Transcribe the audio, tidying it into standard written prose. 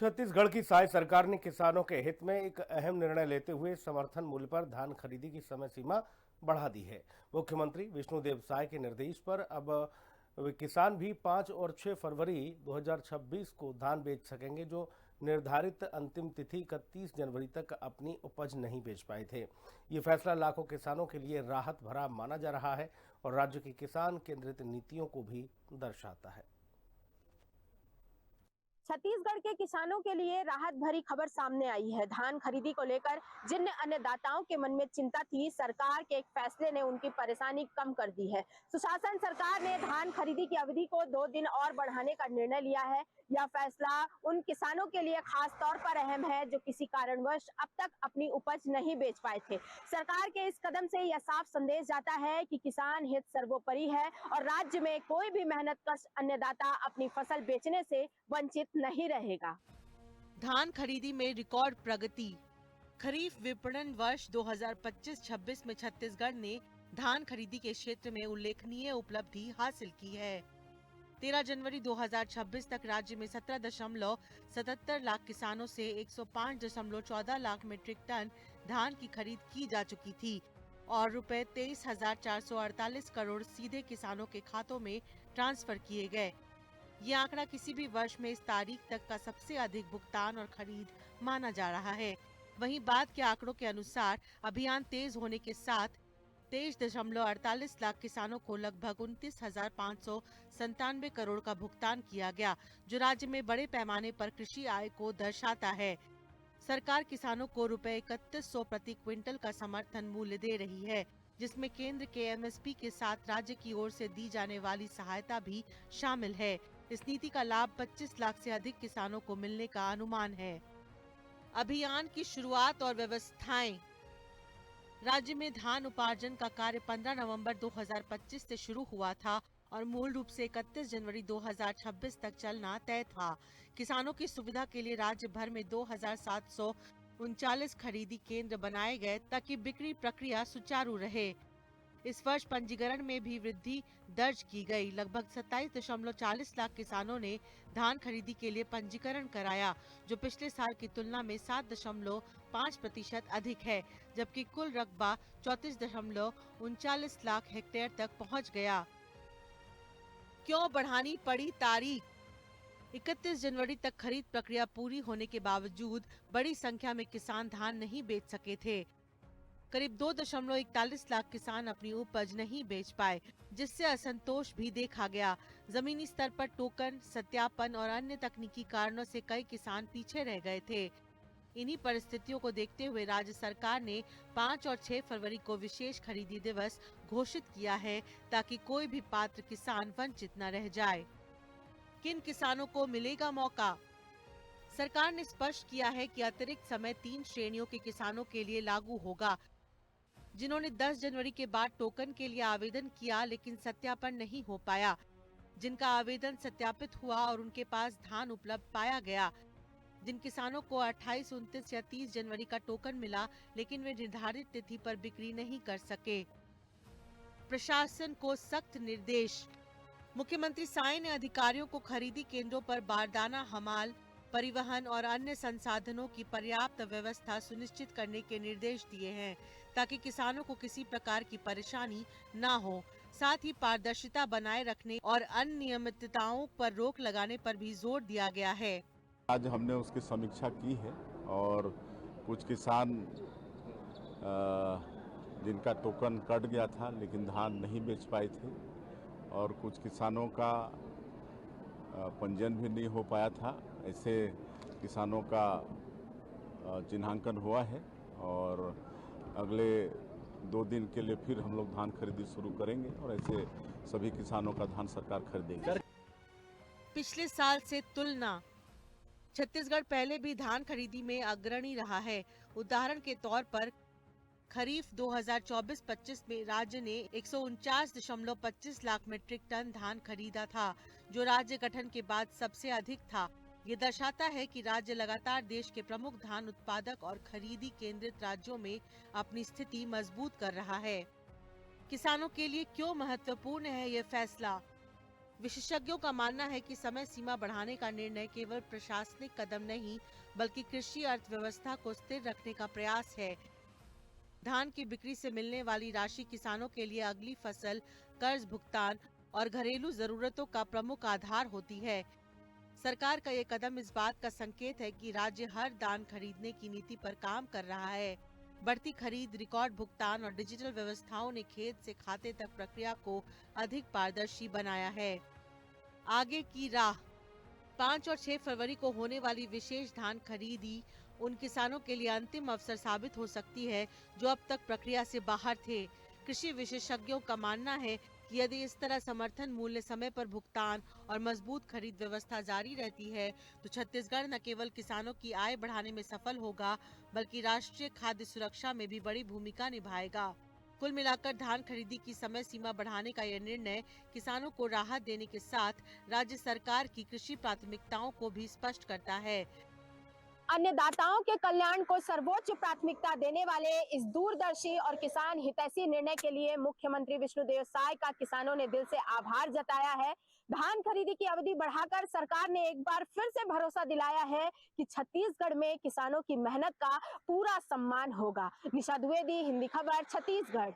छत्तीसगढ़ की साय सरकार ने किसानों के हित में एक अहम निर्णय लेते हुए समर्थन मूल्य पर धान खरीदी की समय सीमा बढ़ा दी है। मुख्यमंत्री विष्णुदेव साय के निर्देश पर अब वे किसान भी 5 और 6 फरवरी 2026 को धान बेच सकेंगे, जो निर्धारित अंतिम तिथि 31 जनवरी तक अपनी उपज नहीं बेच पाए थे। ये फैसला लाखों किसानों के लिए राहत भरा माना जा रहा है और राज्य की किसान केंद्रित नीतियों को भी दर्शाता है। छत्तीसगढ़ के किसानों के लिए राहत भरी खबर सामने आई है। धान खरीदी को लेकर जिन अन्नदाताओं के मन में चिंता थी, सरकार के एक फैसले ने उनकी परेशानी कम कर दी है। सुशासन सरकार ने धान खरीदी की अवधि को 2 दिन और बढ़ाने का निर्णय लिया है। यह फैसला उन किसानों के लिए खास तौर पर अहम है जो किसी कारणवश अब तक अपनी उपज नहीं बेच पाए थे। सरकार के इस कदम से यह साफ संदेश जाता है कि किसान हित सर्वोपरि है और राज्य में कोई भी मेहनतकश अन्नदाता अपनी फसल बेचने से वंचित नहीं रहेगा। धान खरीदी में रिकॉर्ड प्रगति। खरीफ विपणन वर्ष 2025-26 में छत्तीसगढ़ ने धान खरीदी के क्षेत्र में उल्लेखनीय उपलब्धि हासिल की है। 13 जनवरी 2026 तक राज्य में 17.77 लाख किसानों से 105.14 लाख मीट्रिक टन धान की खरीद की जा चुकी थी और रुपए 23,448 करोड़ सीधे किसानों के खातों में ट्रांसफर किए गए। ये आंकड़ा किसी भी वर्ष में इस तारीख तक का सबसे अधिक भुगतान और खरीद माना जा रहा है। वहीं बाद के आंकड़ों के अनुसार अभियान तेज होने के साथ 23.48 लाख किसानों को लगभग 29,597 करोड़ का भुगतान किया गया, जो राज्य में बड़े पैमाने पर कृषि आय को दर्शाता है। सरकार किसानों को रुपए 3100 प्रति क्विंटल का समर्थन मूल्य दे रही है, जिसमें केंद्र के एमएसपी के साथ राज्य की ओर से दी जाने वाली सहायता भी शामिल है। इस नीति का लाभ 25 लाख से अधिक किसानों को मिलने का अनुमान है। अभियान की शुरुआत और व्यवस्थाएं। राज्य में धान उपार्जन का कार्य 15 नवंबर 2025 से शुरू हुआ था और मूल रूप से 31 जनवरी 2026 तक चलना तय था। किसानों की सुविधा के लिए राज्य भर में 2,739 खरीदी केंद्र बनाए गए ताकि बिक्री प्रक्रिया सुचारू रहे। इस वर्ष पंजीकरण में भी वृद्धि दर्ज की गई। लगभग 27.40 लाख किसानों ने धान खरीदी के लिए पंजीकरण कराया, जो पिछले साल की तुलना में 7.5% अधिक है, जबकि कुल रकबा 34.39 लाख हेक्टेयर तक पहुंच गया। क्यों बढ़ानी पड़ी तारीख? 31 जनवरी तक खरीद प्रक्रिया पूरी होने के बावजूद बड़ी संख्या में किसान धान नहीं बेच सके थे। करीब 2.41 लाख किसान अपनी उपज नहीं बेच पाए, जिससे असंतोष भी देखा गया। जमीनी स्तर पर टोकन, सत्यापन और अन्य तकनीकी कारणों से कई किसान पीछे रह गए थे। इन्हीं परिस्थितियों को देखते हुए राज्य सरकार ने 5 और 6 फरवरी को विशेष खरीदी दिवस घोषित किया है, ताकि कोई भी पात्र किसान वंचित न रह जाए। किन किसानों को मिलेगा मौका? सरकार ने स्पष्ट किया है कि अतिरिक्त समय 3 श्रेणियों के किसानों के लिए लागू होगा। जिन्होंने 10 जनवरी के बाद टोकन के लिए आवेदन किया लेकिन सत्यापन नहीं हो पाया, जिनका आवेदन सत्यापित हुआ और उनके पास धान उपलब्ध पाया गया, जिन किसानों को 28, 29 या 30 जनवरी का टोकन मिला लेकिन वे निर्धारित तिथि पर बिक्री नहीं कर सके। प्रशासन को सख्त निर्देश। मुख्यमंत्री साय ने अधिकारियों को खरीदी केंद्रों पर बारदाना, हमाल, परिवहन और अन्य संसाधनों की पर्याप्त व्यवस्था सुनिश्चित करने के निर्देश दिए हैं, ताकि किसानों को किसी प्रकार की परेशानी न हो। साथ ही पारदर्शिता बनाए रखने और अनियमितताओं पर रोक लगाने पर भी जोर दिया गया है। आज हमने उसकी समीक्षा की है और कुछ किसान जिनका टोकन कट गया था लेकिन धान नहीं बेच पाए थे और कुछ किसानों का पंजीयन भी नहीं हो पाया था, ऐसे किसानों का चिन्हांकन हुआ है और अगले 2 दिन के लिए फिर हम लोग धान खरीदी शुरू करेंगे और ऐसे सभी किसानों का धान सरकार खरीदेगी। पिछले साल से तुलना। छत्तीसगढ़ पहले भी धान खरीदी में अग्रणी रहा है। उदाहरण के तौर पर खरीफ 2024-25 में राज्य ने 149.25 लाख मीट्रिक टन धान खरीदा था, जो राज्य गठन के बाद सबसे अधिक था। ये दर्शाता है कि राज्य लगातार देश के प्रमुख धान उत्पादक और खरीदी केंद्रित राज्यों में अपनी स्थिति मजबूत कर रहा है। किसानों के लिए क्यों महत्वपूर्ण है ये फैसला? विशेषज्ञों का मानना है कि समय सीमा बढ़ाने का निर्णय केवल प्रशासनिक कदम नहीं बल्कि कृषि अर्थव्यवस्था को स्थिर रखने का प्रयास है। धान की बिक्री से मिलने वाली राशि किसानों के लिए अगली फसल, कर्ज भुगतान और घरेलू जरूरतों का प्रमुख आधार होती है। सरकार का ये कदम इस बात का संकेत है कि राज्य हर धान खरीदने की नीति पर काम कर रहा है। बढ़ती खरीद, रिकॉर्ड भुगतान और डिजिटल व्यवस्थाओं ने खेत से खाते तक प्रक्रिया को अधिक पारदर्शी बनाया है। आगे की राह। 5 और 6 फरवरी को होने वाली विशेष धान खरीदी उन किसानों के लिए अंतिम अवसर साबित हो सकती है जो अब तक प्रक्रिया से बाहर थे। कृषि विशेषज्ञों का मानना है कि यदि इस तरह समर्थन मूल्य, समय पर भुगतान और मजबूत खरीद व्यवस्था जारी रहती है तो छत्तीसगढ़ न केवल किसानों की आय बढ़ाने में सफल होगा बल्कि राष्ट्रीय खाद्य सुरक्षा में भी बड़ी भूमिका निभाएगा। कुल मिलाकर धान खरीदी की समय सीमा बढ़ाने का यह निर्णय किसानों को राहत देने के साथ राज्य सरकार की कृषि प्राथमिकताओं को भी स्पष्ट करता है। अन्नदाताओं के कल्याण को सर्वोच्च प्राथमिकता देने वाले इस दूरदर्शी और किसान हितैषी निर्णय के लिए मुख्यमंत्री विष्णुदेव साय का किसानों ने दिल से आभार जताया है। धान खरीदी की अवधि बढ़ाकर सरकार ने एक बार फिर से भरोसा दिलाया है कि छत्तीसगढ़ में किसानों की मेहनत का पूरा सम्मान होगा। निशा द्विवेदी, हिंदी खबर, छत्तीसगढ़।